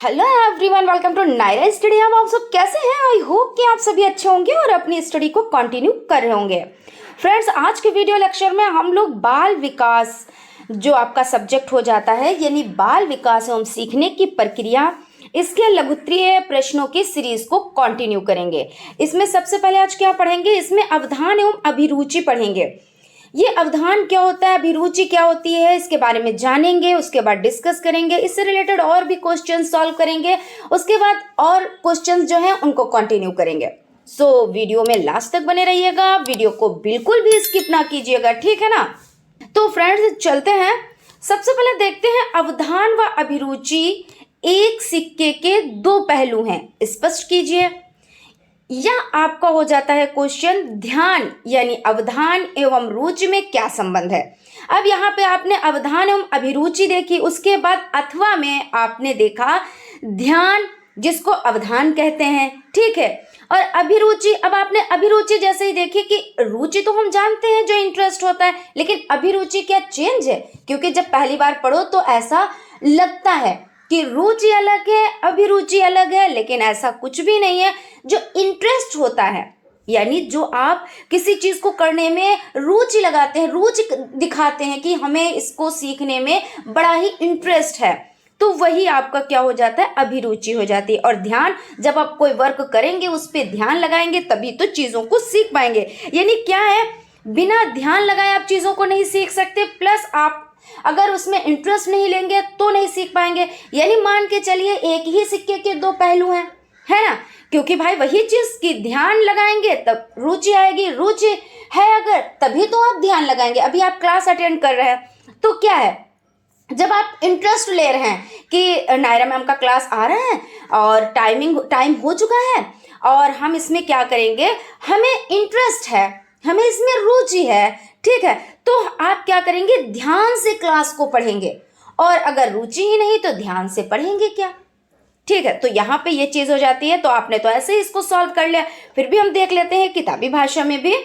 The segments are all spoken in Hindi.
Hello everyone, welcome to Nayra study. आप सब कैसे हैं? आई होप कि आप सभी अच्छे होंगे और अपनी स्टडी को कंटिन्यू कर रहे होंगे। फ्रेंड्स, आज के वीडियो लेक्चर में हम लोग बाल विकास जो आपका सब्जेक्ट हो जाता है, यानी बाल विकास एवं सीखने की प्रक्रिया, इसके लघुत्तरीय प्रश्नों की सीरीज को कंटिन्यू करेंगे। इसमें सबसे पहले आज क्या पढ़ेंगे? इसमें अवधान एवं अभिरुचि पढ़ेंगे। ये अवधान क्या होता है, अभिरुचि क्या होती है, इसके बारे में जानेंगे। उसके बाद डिस्कस करेंगे, इससे रिलेटेड और भी क्वेश्चन सॉल्व करेंगे। उसके बाद और क्वेश्चन जो हैं उनको कंटिन्यू करेंगे। सो वीडियो में लास्ट तक बने रहिएगा, वीडियो को बिल्कुल भी स्किप ना कीजिएगा, ठीक है ना। तो फ्रेंड्स चलते हैं। सबसे पहले देखते हैं, अवधान व अभिरुचि एक सिक्के के दो पहलू हैं, स्पष्ट कीजिए। या आपका हो जाता है क्वेश्चन, ध्यान यानी अवधान एवं रुचि में क्या संबंध है। अब यहाँ पे आपने अवधान एवं अभिरुचि देखी, उसके बाद अथवा में आपने देखा ध्यान, जिसको अवधान कहते हैं, ठीक है। और अभिरुचि, अब आपने अभिरुचि जैसे ही देखी कि रुचि तो हम जानते हैं जो इंटरेस्ट होता है, लेकिन अभिरुचि क्या चेंज है? क्योंकि जब पहली बार पढ़ो तो ऐसा लगता है कि रुचि अलग है, अभिरुचि अलग है, लेकिन ऐसा कुछ भी नहीं है। जो इंटरेस्ट होता है, यानी जो आप किसी चीज को करने में रुचि लगाते हैं, रुचि दिखाते हैं कि हमें इसको सीखने में बड़ा ही इंटरेस्ट है, तो वही आपका क्या हो जाता है, अभिरुचि हो जाती है। और ध्यान, जब आप कोई वर्क करेंगे, उस पर ध्यान लगाएंगे, तभी तो चीजों को सीख पाएंगे। यानी क्या है, बिना ध्यान लगाए आप चीजों को नहीं सीख सकते, प्लस आप अगर उसमें इंटरेस्ट नहीं लेंगे तो नहीं सीख पाएंगे। यानी मान के चलिए एक ही सिक्के के दो पहलू हैं, है ना। क्योंकि भाई वही चीज की ध्यान लगाएंगे तब रुचि आएगी, रुचि है अगर तभी तो आप ध्यान लगाएंगे। अभी आप क्लास अटेंड कर रहे हैं तो क्या है, जब आप इंटरेस्ट ले रहे हैं कि नायरा मैम का क्लास आ रहा है और टाइम हो चुका है और हम इसमें क्या करेंगे, हमें इंटरेस्ट है, हमें इसमें रुचि है, ठीक है, तो आप क्या करेंगे, ध्यान से क्लास को पढ़ेंगे। और अगर रुचि ही नहीं तो ध्यान से पढ़ेंगे क्या, ठीक है। तो यहाँ पे ये चीज हो जाती है। तो आपने तो ऐसे ही इसको सॉल्व कर लिया। फिर भी हम देख लेते हैं किताबी भाषा में भी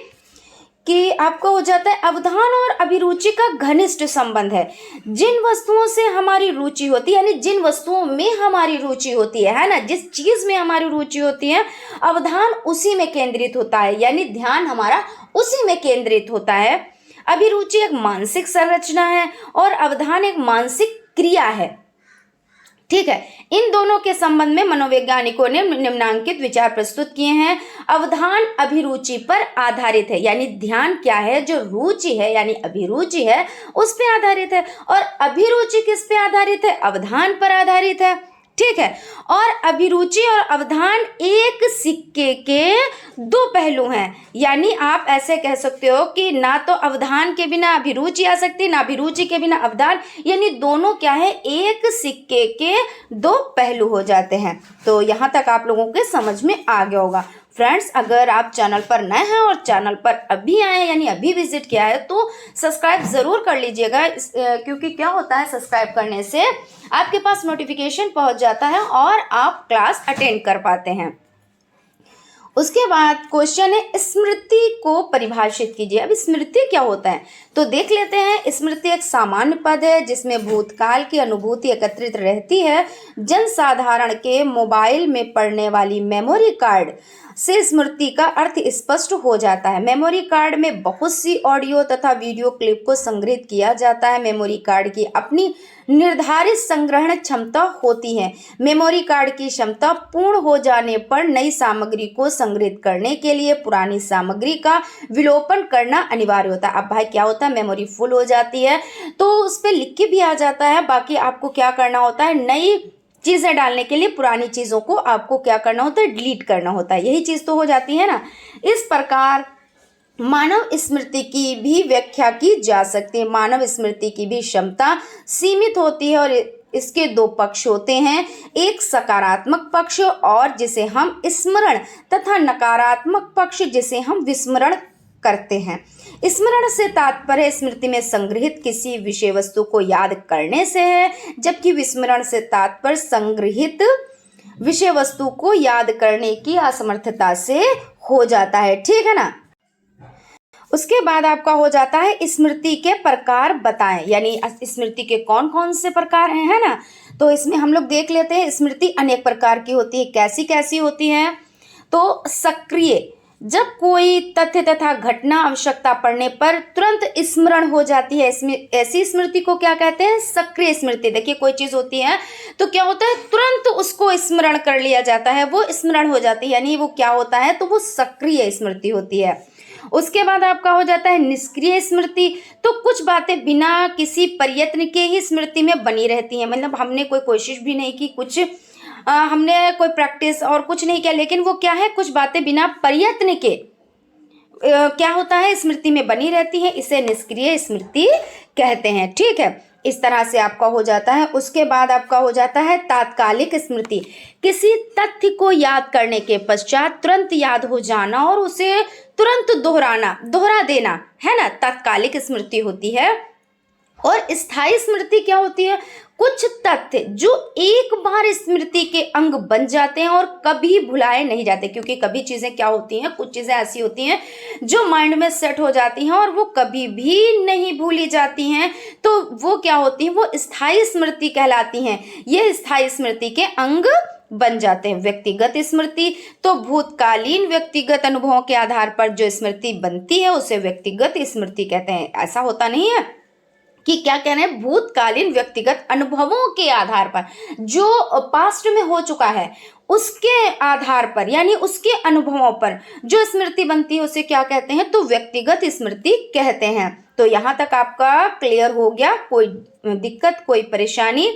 कि आपको हो जाता है, अवधान और अभिरुचि का घनिष्ठ संबंध है। जिन वस्तुओं से हमारी रुचि होती है, यानी जिन वस्तुओं में हमारी रुचि होती है ना, जिस चीज में हमारी रुचि होती है, अवधान उसी में केंद्रित होता है, यानी ध्यान हमारा उसी में केंद्रित होता है। अभिरुचि एक मानसिक संरचना है और अवधान एक मानसिक क्रिया है, ठीक है। इन दोनों के संबंध में मनोवैज्ञानिकों ने निम्नांकित विचार प्रस्तुत किए हैं। अवधान अभिरुचि पर आधारित है, यानी ध्यान क्या है, जो रुचि है यानी अभिरुचि है उस पे आधारित है। और अभिरुचि किस पे आधारित है, अवधान पर आधारित है, ठीक है। और अभिरुचि और अवधान एक सिक्के के दो पहलू हैं, यानी आप ऐसे कह सकते हो कि ना तो अवधान के बिना अभिरुचि आ सकती, ना अभिरुचि के बिना अवधान, यानी दोनों क्या है, एक सिक्के के दो पहलू हो जाते हैं। तो यहाँ तक आप लोगों के समझ में आ गया होगा। फ्रेंड्स, अगर आप चैनल पर नए हैं और चैनल पर अभी आए हैं यानी अभी विजिट किया है तो सब्सक्राइब ज़रूर कर लीजिएगा, क्योंकि क्या होता है, सब्सक्राइब करने से आपके पास नोटिफिकेशन पहुंच जाता है और आप क्लास अटेंड कर पाते हैं। उसके बाद क्वेश्चन है, स्मृति को परिभाषित कीजिए। अब स्मृति क्या होता है तो देख लेते हैं। स्मृति एक सामान्य पद है जिसमें भूतकाल की अनुभूति एकत्रित रहती है। जनसाधारण के मोबाइल में पड़ने वाली मेमोरी कार्ड से स्मृति का अर्थ स्पष्ट हो जाता है। मेमोरी कार्ड में बहुत सी ऑडियो तथा वीडियो क्लिप को संग्रहित किया जाता है। मेमोरी कार्ड की अपनी निर्धारित संग्रहण क्षमता होती है। मेमोरी कार्ड की क्षमता पूर्ण हो जाने पर नई सामग्री को संग्रहित करने के लिए पुरानी सामग्री का विलोपन करना अनिवार्य होता है। अब भाई क्या होता है, मेमोरी फुल हो जाती है तो उस पर लिख के भी आ जाता है, बाकी आपको क्या करना होता है, नई चीजें डालने के लिए पुरानी चीजों को आपको क्या करना होता है, डिलीट करना होता है। यही चीज तो हो जाती है ना। इस प्रकार मानव स्मृति की भी व्याख्या की जा सकती है। मानव स्मृति की भी क्षमता सीमित होती है और इसके दो पक्ष होते हैं, एक सकारात्मक पक्ष और जिसे हम स्मरण, तथा नकारात्मक पक्ष जिसे हम विस्मरण करते हैं। स्मरण से तात्पर्य स्मृति में संग्रहित किसी विषय वस्तु को याद करने से है, जबकि विस्मरण से तात्पर्य संग्रहित विषय वस्तु को याद करने की असमर्थता से हो जाता है, ठीक है ना। उसके बाद आपका हो जाता है स्मृति के प्रकार बताएं, यानी स्मृति के कौन कौन से प्रकार हैं, है ना। तो इसमें हम लोग देख लेते हैं स्मृति अनेक प्रकार की होती है। कैसी कैसी होती है? तो सक्रिय, जब कोई तथ्य तथा घटना आवश्यकता पड़ने पर तुरंत स्मरण हो जाती है, इसमें ऐसी स्मृति को क्या कहते हैं? सक्रिय स्मृति। देखिए कोई चीज होती है तो क्या होता है, तुरंत उसको स्मरण कर लिया जाता है, वो स्मरण हो जाती है, यानी वो क्या होता है, तो वो सक्रिय स्मृति होती है। उसके बाद आपका हो जाता है निष्क्रिय स्मृति। तो कुछ बातें बिना किसी प्रयत्न के ही स्मृति में बनी रहती हैं, मतलब हमने कोई कोशिश भी नहीं की, कुछ हमने कोई प्रैक्टिस और कुछ नहीं किया, लेकिन वो क्या है, कुछ बातें बिना प्रयत्न के क्या होता है, स्मृति में बनी रहती है, इसे निष्क्रिय स्मृति कहते हैं। ठीक है, इस तरह से आपका हो जाता है। उसके बाद आपका हो जाता है तात्कालिक स्मृति। किसी तथ्य को याद करने के पश्चात तुरंत याद हो जाना और उसे तुरंत दोहरा देना, है ना, तात्कालिक स्मृति होती है। और स्थायी स्मृति क्या होती है? कुछ तथ्य जो एक बार स्मृति के अंग बन जाते हैं और कभी भुलाए नहीं जाते, क्योंकि कभी चीजें क्या होती हैं, कुछ चीजें ऐसी होती हैं जो माइंड में सेट हो जाती हैं और वो कभी भी नहीं भूली जाती हैं, तो वो क्या होती हैं, वो स्थायी स्मृति कहलाती हैं। ये स्थायी स्मृति के अंग बन जाते हैं। व्यक्तिगत स्मृति, तो भूतकालीन व्यक्तिगत अनुभवों के आधार पर जो स्मृति बनती है उसे व्यक्तिगत स्मृति कहते हैं। ऐसा होता नहीं है कि क्या कह रहे हैं, भूतकालीन व्यक्तिगत अनुभवों के आधार पर, जो पास्ट में हो चुका है उसके आधार पर, यानी उसके अनुभवों पर जो स्मृति बनती है उसे क्या कहते हैं, तो व्यक्तिगत स्मृति कहते हैं। तो यहाँ तक आपका क्लियर हो गया? कोई दिक्कत, कोई परेशानी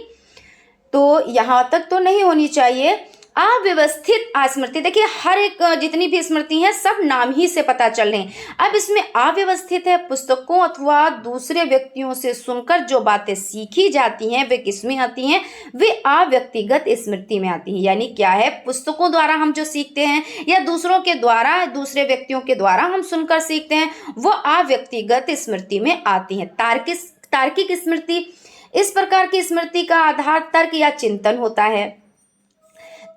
तो यहाँ तक तो नहीं होनी चाहिए। अव्यवस्थित स्मृति, देखिए हर एक जितनी भी स्मृति है सब नाम ही से पता चल रहे हैं। अब इसमें अव्यवस्थित है, पुस्तकों अथवा दूसरे व्यक्तियों से सुनकर जो बातें सीखी जाती हैं वे किसमें आती हैं, वे अव्यक्तिगत स्मृति में आती हैं। यानी क्या है, पुस्तकों द्वारा हम जो सीखते हैं या दूसरों के द्वारा, दूसरे व्यक्तियों के द्वारा हम सुनकर सीखते हैं, वो अव्यक्तिगत स्मृति में आती हैं। तार्किक स्मृति, इस प्रकार की स्मृति का आधार तर्क या चिंतन होता है।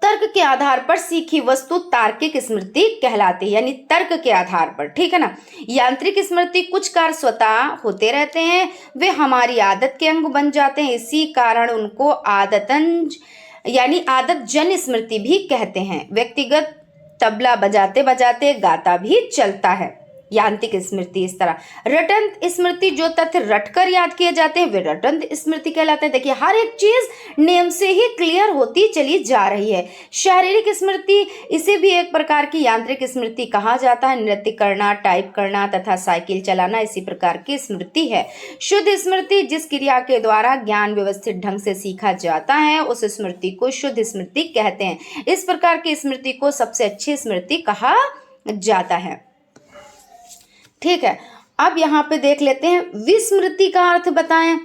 तर्क के आधार पर सीखी वस्तु तार्किक स्मृति कहलाती है, यानी तर्क के आधार पर, ठीक है ना। यांत्रिक स्मृति, कुछ कार्य स्वतः होते रहते हैं, वे हमारी आदत के अंग बन जाते हैं, इसी कारण उनको आदत जन स्मृति भी कहते हैं। व्यक्तिगत, तबला बजाते बजाते गाता भी चलता है, यांत्रिक स्मृति इस तरह। रटंत स्मृति, जो तथ्य रटकर याद किए जाते हैं वे रटंत स्मृति कहलाते हैं। देखिए हर एक चीज नेम से ही क्लियर होती चली जा रही है। शारीरिक स्मृति, इसे भी एक प्रकार की यांत्रिक स्मृति कहा जाता है। नृत्य करना, टाइप करना तथा साइकिल चलाना इसी प्रकार की स्मृति है। शुद्ध स्मृति, जिस क्रिया के द्वारा ज्ञान व्यवस्थित ढंग से सीखा जाता है उस स्मृति को शुद्ध स्मृति कहते हैं। इस प्रकार की स्मृति को सबसे अच्छी स्मृति कहा जाता है। ठीक है, अब यहाँ पे देख लेते हैं विस्मृति का अर्थ बताएं।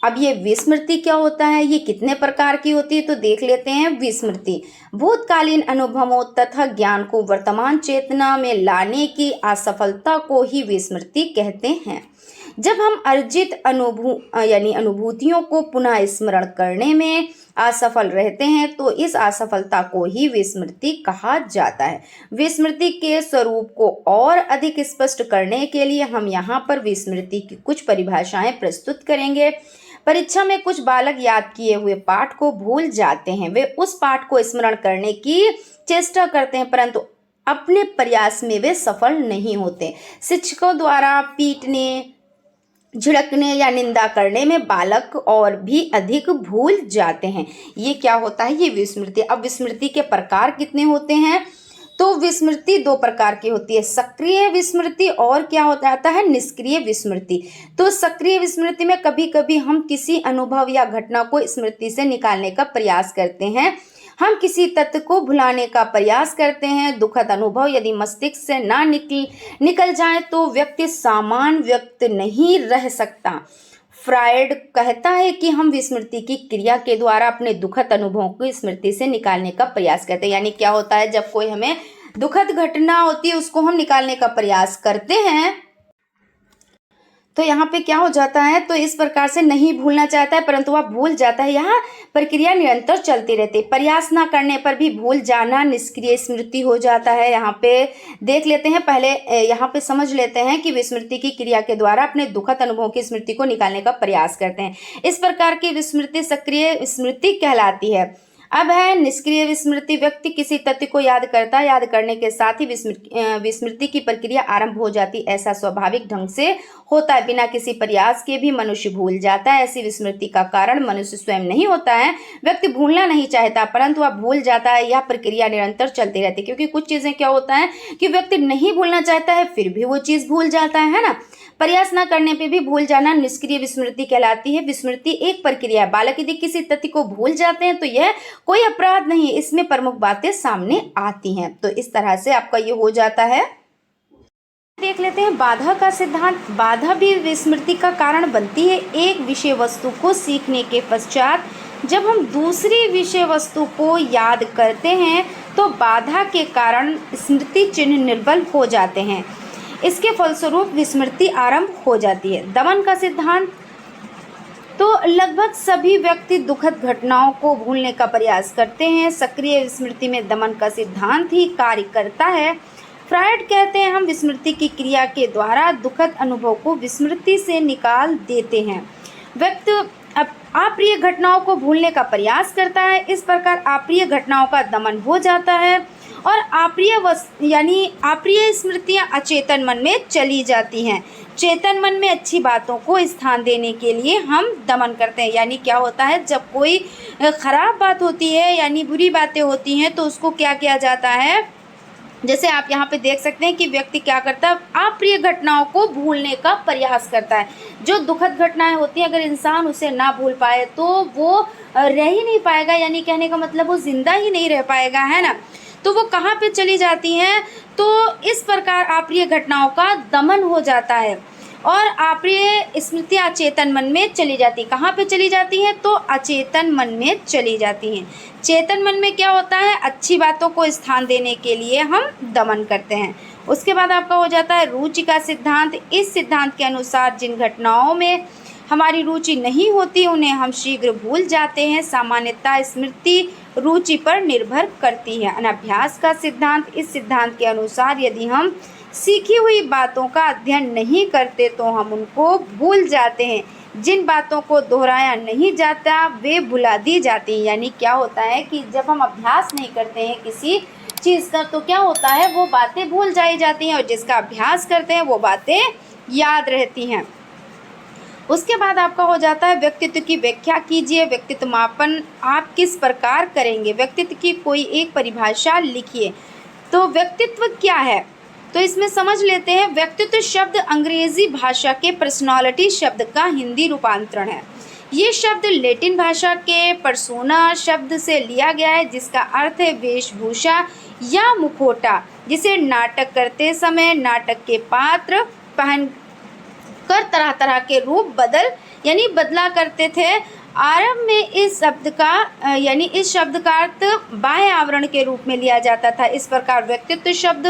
अब ये विस्मृति क्या होता है, ये कितने प्रकार की होती है, तो देख लेते हैं। विस्मृति भूतकालीन अनुभवों तथा ज्ञान को वर्तमान चेतना में लाने की असफलता को ही विस्मृति कहते हैं। जब हम अर्जित अनुभूतियों को पुनः स्मरण करने में असफल रहते हैं तो इस असफलता को ही विस्मृति कहा जाता है। विस्मृति के स्वरूप को और अधिक स्पष्ट करने के लिए हम यहाँ पर विस्मृति की कुछ परिभाषाएं प्रस्तुत करेंगे। परीक्षा में कुछ बालक याद किए हुए पाठ को भूल जाते हैं। वे उस पाठ को स्मरण करने की चेष्टा करते हैं परंतु अपने प्रयास में वे सफल नहीं होते। शिक्षकों द्वारा पीटने, झिड़कने या निंदा करने में बालक और भी अधिक भूल जाते हैं। ये क्या होता है, ये विस्मृति। अब विस्मृति के प्रकार कितने होते हैं, तो विस्मृति दो प्रकार की होती है, सक्रिय विस्मृति और क्या होता है, निष्क्रिय विस्मृति। तो सक्रिय विस्मृति में कभी कभी हम किसी अनुभव या घटना को स्मृति से निकालने का प्रयास करते हैं। हम किसी तथ्य को भुलाने का प्रयास करते हैं। दुखद अनुभव यदि मस्तिष्क से ना निकल जाए तो व्यक्ति सामान्य व्यक्त नहीं रह सकता। फ्रायड कहता है कि हम विस्मृति की क्रिया के द्वारा अपने दुखद अनुभवों को स्मृति से निकालने का प्रयास करते हैं। यानी क्या होता है, जब कोई हमें दुखद घटना होती है उसको हम निकालने का प्रयास करते हैं तो यहाँ पे क्या हो जाता है, तो इस प्रकार से नहीं भूलना चाहता है परंतु वह भूल जाता है। यहाँ प्रक्रिया निरंतर चलती रहती है। प्रयास ना करने पर भी भूल जाना निष्क्रिय स्मृति हो जाता है। यहाँ पे देख लेते हैं, पहले यहाँ पे समझ लेते हैं कि विस्मृति की क्रिया के द्वारा अपने दुखद अनुभवों की स्मृति को निकालने का प्रयास करते हैं। इस प्रकार की विस्मृति सक्रिय स्मृति कहलाती है। अब है निष्क्रिय विस्मृति। व्यक्ति किसी तथ्य को याद करता है, याद करने के साथ ही विस्मृति की प्रक्रिया आरंभ हो जाती है। ऐसा स्वाभाविक ढंग से होता है, बिना किसी प्रयास के भी मनुष्य भूल जाता है। ऐसी विस्मृति का कारण मनुष्य स्वयं नहीं होता है। व्यक्ति भूलना नहीं चाहता परंतु वह भूल जाता है। यह प्रक्रिया निरंतर चलती रहती है, क्योंकि कुछ चीजें क्या होता है कि व्यक्ति नहीं भूलना चाहता है फिर भी वो चीज भूल जाता है ना। प्रयास न करने पे भी भूल जाना निष्क्रिय विस्मृति कहलाती है। विस्मृति एक प्रक्रिया है। बालक यदि किसी तथ्य को भूल जाते हैं तो यह कोई अपराध नहीं, इसमें प्रमुख बातें सामने आती हैं। तो इस तरह से आपका ये हो जाता है। देख लेते हैं बाधा का सिद्धांत। बाधा भी विस्मृति का कारण बनती है। एक विषय वस्तु को सीखने के पश्चात जब हम दूसरी विषय वस्तु को याद करते हैं तो बाधा के कारण स्मृति चिन्ह निर्बल हो जाते हैं। इसके फलस्वरूप विस्मृति आरंभ हो जाती है। दमन का सिद्धांत। तो लगभग सभी व्यक्ति दुखद घटनाओं को भूलने का प्रयास करते हैं। सक्रिय विस्मृति में दमन का सिद्धांत ही कार्य करता है। फ्रायड कहते हैं हम विस्मृति की क्रिया के द्वारा दुखद अनुभव को विस्मृति से निकाल देते हैं। व्यक्ति अप्रिय घटनाओं को भूलने का प्रयास करता है। इस प्रकार अप्रिय घटनाओं का दमन हो जाता है और अप्रिय स्मृतियां अचेतन मन में चली जाती हैं। चेतन मन में अच्छी बातों को स्थान देने के लिए हम दमन करते हैं। यानी क्या होता है, जब कोई खराब बात होती है यानी बुरी बातें होती हैं तो उसको क्या किया जाता है, जैसे आप यहाँ पे देख सकते हैं कि व्यक्ति क्या करता है, अप्रिय घटनाओं को भूलने का प्रयास करता है। जो दुखद घटनाएं होती हैं अगर इंसान उसे ना भूल पाए तो वो रह ही नहीं पाएगा, यानी कहने का मतलब वो जिंदा ही नहीं रह पाएगा, है ना। तो वो कहाँ पे चली जाती हैं, तो इस प्रकार अप्रिय घटनाओं का दमन हो जाता है और अप्रिय स्मृतियाँ अचेतन मन में चली जाती। कहाँ पे चली जाती हैं, तो अचेतन मन में चली जाती हैं। चेतन मन में क्या होता है, अच्छी बातों को स्थान देने के लिए हम दमन करते हैं। उसके बाद आपका हो जाता है रुचि का सिद्धांत। इस सिद्धांत के अनुसार जिन घटनाओं में हमारी रुचि नहीं होती उन्हें हम शीघ्र भूल जाते हैं। सामान्यतः स्मृति रुचि पर निर्भर करती है। अनाभ्यास का सिद्धांत। इस सिद्धांत के अनुसार यदि हम सीखी हुई बातों का अध्ययन नहीं करते तो हम उनको भूल जाते हैं। जिन बातों को दोहराया नहीं जाता वे भुला दी जाती हैं। यानी क्या होता है कि जब हम अभ्यास नहीं करते हैं किसी चीज़ का तो क्या होता है, वो बातें भूल जाई जाती हैं और जिसका अभ्यास करते हैं वो बातें याद रहती हैं। उसके बाद आपका हो जाता है व्यक्तित्व की व्याख्या कीजिए। व्यक्तित्व मापन आप किस प्रकार करेंगे, व्यक्तित्व की कोई एक परिभाषा लिखिए। तो व्यक्तित्व क्या है, तो इसमें समझ लेते हैं। व्यक्तित्व शब्द अंग्रेजी भाषा के पर्सनालिटी शब्द का हिंदी रूपांतरण है। ये शब्द लैटिन भाषा के पर्सोना शब्द से लिया गया है, जिसका अर्थ है वेशभूषा या मुखौटा, जिसे नाटक करते समय नाटक के पात्र पहन कर तरह तरह के रूप बदला करते थे। आरंभ में इस शब्द का अर्थ बाह्य आवरण के रूप में लिया जाता था। इस प्रकार व्यक्तित्व शब्द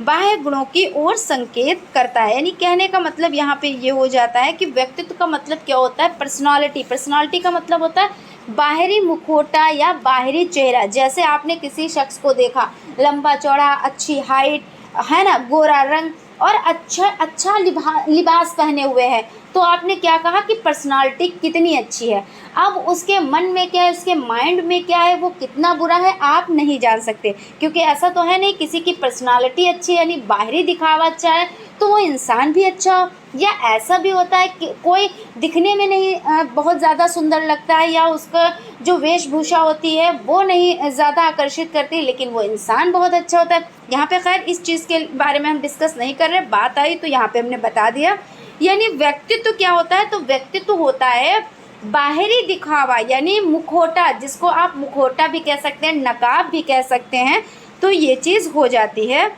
बाह्य गुणों की ओर संकेत करता है। यानी कहने का मतलब यहाँ पे ये हो जाता है कि व्यक्तित्व का मतलब क्या होता है, पर्सनालिटी का मतलब होता है बाहरी मुखौटा या बाहरी चेहरा। जैसे आपने किसी शख्स को देखा, लंबा चौड़ा, अच्छी हाइट है ना, गोरा रंग और अच्छा लिबास पहने हुए है, तो आपने क्या कहा कि पर्सनालिटी कितनी अच्छी है। अब उसके मन में क्या है, उसके माइंड में क्या है, वो कितना बुरा है आप नहीं जान सकते, क्योंकि ऐसा तो है नहीं किसी की पर्सनालिटी अच्छी यानी बाहरी दिखावा अच्छा है तो वो इंसान भी अच्छा हो। या ऐसा भी होता है कि कोई दिखने में नहीं बहुत ज़्यादा सुंदर लगता है या उसका जो वेशभूषा होती है वो नहीं ज़्यादा आकर्षित करती, लेकिन वो इंसान बहुत अच्छा होता है। यहाँ पे खैर इस चीज़ के बारे में हम डिस्कस नहीं कर रहे, बात आई तो यहाँ पे हमने बता दिया। यानी व्यक्तित्व क्या होता है, तो व्यक्तित्व होता है बाहरी दिखावा यानी मुखौटा, जिसको आप मुखौटा भी कह सकते हैं, नकाब भी कह सकते हैं, तो ये चीज़ हो जाती है।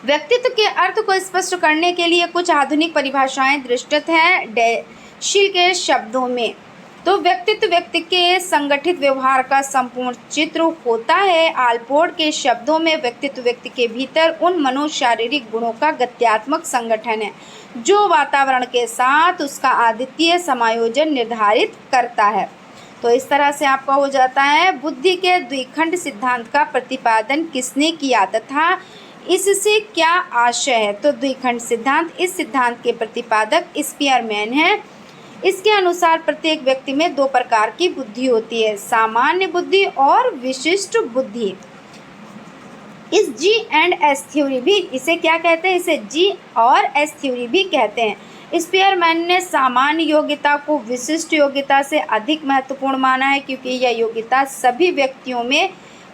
व्यक्तित्व के अर्थ को स्पष्ट करने के लिए कुछ आधुनिक परिभाषाएं दृष्टित हैं डैशिल के शब्दों में। तो व्यक्तित्व व्यक्ति के संगठित व्यवहार का संपूर्ण चित्र होता है। आलपोर्ट के शब्दों में व्यक्तित्व व्यक्ति के भीतर उन मनोशारीरिक गुणों का गत्यात्मक संगठन है जो वातावरण के साथ उसका अद्वितीय समायोजन निर्धारित करता है। तो इस तरह से आपका हो जाता है बुद्धि के द्विखंड सिद्धांत का प्रतिपादन किसने किया तथा इससे क्या आशय है। तो द्विखंड सिद्धांत, इस सिद्धांत के प्रतिपादक स्पीयरमैन है। इसके अनुसार प्रत्येक व्यक्ति में दो प्रकार की बुद्धि होती है, सामान्य बुद्धि और विशिष्ट बुद्धि। इस G&S थ्योरी भी, इसे क्या कहते हैं, इसे G और S थ्योरी भी कहते हैं। स्पीयरमैन ने सामान्य योग्यता को विशिष्ट योग्यता से अधिक महत्वपूर्ण माना है क्योंकि यह योग्यता सभी व्यक्तियों में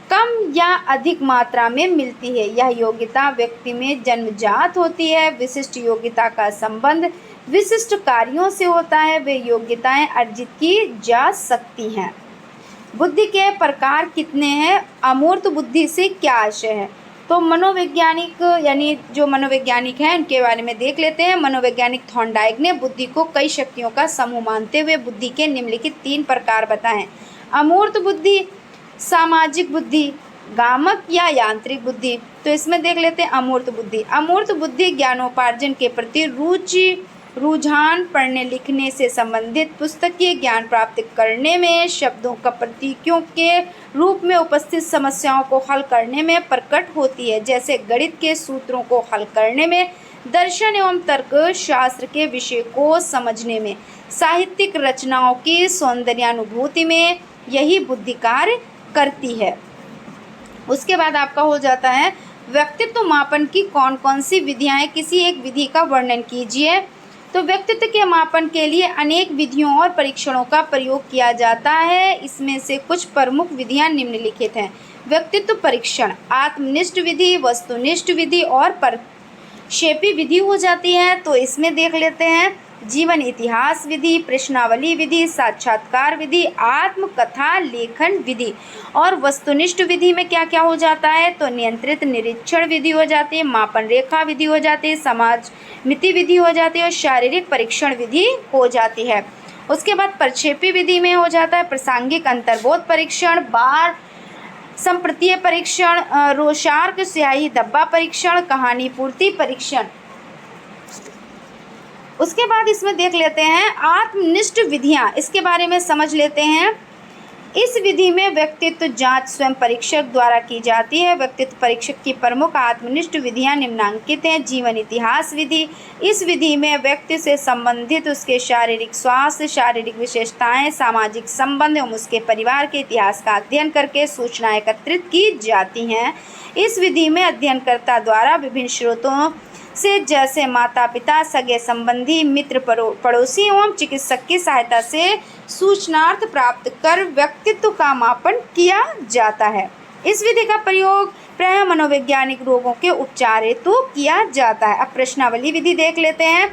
कम या अधिक मात्रा में मिलती है। यह योग्यता व्यक्ति में जन्मजात होती है। विशिष्ट योग्यता का संबंध विशिष्ट कार्यों से होता है। वे योग्यताएं अर्जित की जा सकती हैं। बुद्धि के प्रकार कितने हैं? अमूर्त बुद्धि से क्या आशय है? तो मनोवैज्ञानिक यानी जो मनोवैज्ञानिक हैं उनके बारे में देख लेते हैं। मनोवैज्ञानिक थॉर्नडाइक ने बुद्धि को कई शक्तियों का समूह मानते हुए बुद्धि के निम्नलिखित 3 प्रकार बताए। अमूर्त बुद्धि, सामाजिक बुद्धि, गामक या यांत्रिक बुद्धि। तो इसमें देख लेते हैं अमूर्त बुद्धि। अमूर्त बुद्धि ज्ञानोपार्जन के प्रति रुझान, पढ़ने लिखने से संबंधित पुस्तकीय ज्ञान प्राप्त करने में, शब्दों का प्रतीकों के रूप में उपस्थित समस्याओं को हल करने में प्रकट होती है, जैसे गणित के सूत्रों को हल करने में, दर्शन एवं तर्क शास्त्र के विषय को समझने में, साहित्यिक रचनाओं की सौंदर्यानुभूति में यही बुद्धि कार्य करती है। उसके बाद आपका हो जाता है व्यक्तित्व मापन की कौन कौन सी विधियाँ हैं, किसी एक विधि का वर्णन कीजिए। तो व्यक्तित्व के मापन के लिए अनेक विधियों और परीक्षणों का प्रयोग किया जाता है। इसमें से कुछ प्रमुख विधियां निम्नलिखित हैं। व्यक्तित्व परीक्षण, आत्मनिष्ठ विधि, वस्तुनिष्ठ विधि और प्रक्षेपी विधि हो जाती है। तो इसमें देख लेते हैं जीवन इतिहास विधि, प्रश्नावली विधि, साक्षात्कार विधि, आत्मकथा लेखन विधि। और वस्तुनिष्ठ विधि में क्या क्या हो जाता है? तो नियंत्रित निरीक्षण विधि हो जाती है, मापन रेखा विधि हो जाती है, समाज मिति विधि हो जाती है और शारीरिक परीक्षण विधि हो जाती है। उसके बाद प्रक्षेपी विधि में हो जाता है प्रासंगिक अंतर्बोध परीक्षण, बार संप्रतीय परीक्षण, रोशार्क स्याही धब्बा परीक्षण, कहानी पूर्ति परीक्षण। उसके बाद इसमें देख लेते हैं आत्मनिष्ठ विधियां, इसके बारे में समझ लेते हैं। इस विधि में व्यक्तित्व जांच स्वयं परीक्षक द्वारा की जाती है। व्यक्तित्व परीक्षक की प्रमुख आत्मनिष्ठ विधियां निम्नांकित हैं। जीवन इतिहास विधि, इस विधि में व्यक्ति से संबंधित उसके शारीरिक स्वास्थ्य, शारीरिक विशेषताएं, सामाजिक संबंध एवं उसके परिवार के इतिहास का अध्ययन करके सूचनाएं एकत्रित की जाती हैं। इस विधि में अध्ययनकर्ता द्वारा विभिन्न स्रोतों से जैसे माता पिता, सगे संबंधी, मित्र, पड़ोसी एवं चिकित्सक की सहायता से सूचनार्थ प्राप्त कर व्यक्तित्व का मापन किया जाता है। इस विधि का प्रयोग प्रायः मनोवैज्ञानिक रोगों के उपचार हेतु किया जाता है। अब प्रश्नावली विधि देख लेते हैं।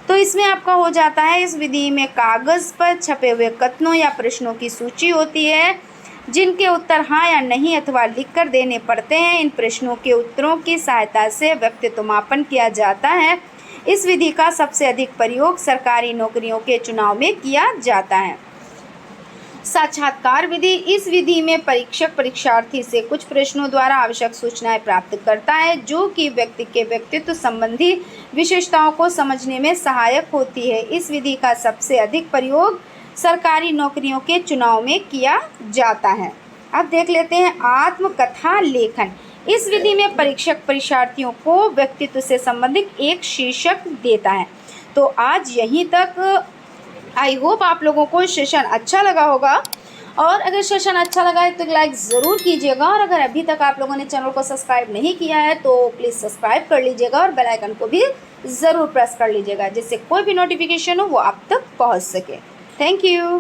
तो इसमें आपका हो जाता है, इस विधि में कागज पर छपे हुए कथनों या प्रश्नों की सूची होती है जिनके उत्तर हाँ या नहीं अथवा लिखकर देने पड़ते हैं। इन प्रश्नों के उत्तरों की सहायता से व्यक्तित्व मापन किया जाता है। इस विधि का सबसे अधिक प्रयोग सरकारी नौकरियों के चुनाव में किया जाता है। साक्षात्कार विधि, इस विधि में परीक्षक परीक्षार्थी से कुछ प्रश्नों द्वारा आवश्यक सूचनाएं प्राप्त करता है जो कि व्यक्ति के व्यक्तित्व संबंधी विशेषताओं को समझने में सहायक होती है। इस विधि का सबसे अधिक प्रयोग सरकारी नौकरियों के चुनाव में किया जाता है। अब देख लेते हैं आत्मकथा लेखन। इस विधि में परीक्षक परीक्षार्थियों को व्यक्तित्व से संबंधित एक शीर्षक देता है। तो आज यहीं तक। आई होप आप लोगों को सेशन अच्छा लगा होगा और अगर सेशन अच्छा लगा है तो लाइक ज़रूर कीजिएगा और अगर अभी तक आप लोगों ने चैनल को सब्सक्राइब नहीं किया है तो प्लीज़ सब्सक्राइब कर लीजिएगा और बेल आइकन को भी ज़रूर प्रेस कर लीजिएगा जिससे कोई भी नोटिफिकेशन हो वो आप तक पहुंच सके। Thank you.